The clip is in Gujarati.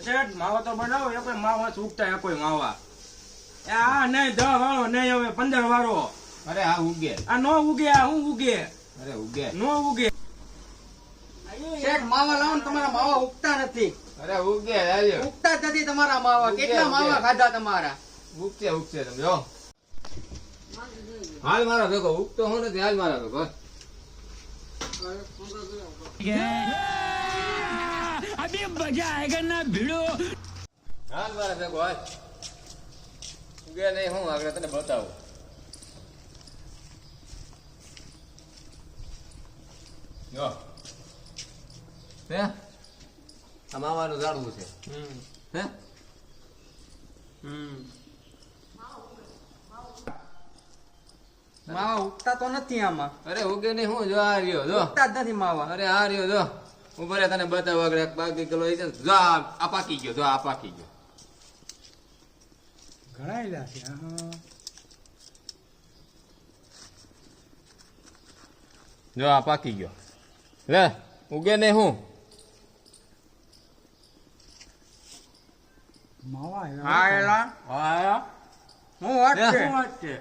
શેઠ માવા તો બનાવો એ કોઈ માવા છૂટતા કોઈ માવા આ નહીં 10 વાળો નહીં હવે 15 વાળો. અરે હા ઉગે. આ નો ઉગે આ હું ઉગે. અરે ઉગે. નો ઉગે. શેઠ માવા લાવો ને તમારા માવા ઉગતા નથી. અરે ઉગે લાલ્યો. ઉગતા જ નથી તમારા માવા. કેટલા માવા ખાધા તમારા? ઉગશે તમે જો. હાલ મારો ભેગો ઉગતો હું નથી. હાલ મારો ભેગો अभी मजा आएगा ना भिड़ो. હાલ મારા ભેગો હાલ. ઉગે નહીં હું આગળ તને બતાવું. જો હે આ માવાનું ઝાડવું છે. હે માવા ઉગતા તો નથી આમાં. અરે ઉગે નહીં હું જો આ રહ્યો જો. ઉગતા જ નથી માવા. અરે આ રહ્યો જો. ઉભરે તને બતાવું આગળ એક બાકી કિલો છે ને. જો આ પાકી ગયો. જો આ પાકી ગયો. ઘણાયલા છે. જો આ પાકી ગયો. લે ઉગે નહીં હું માવા હા એલા આયા હું વાત છે. શું વાત છે?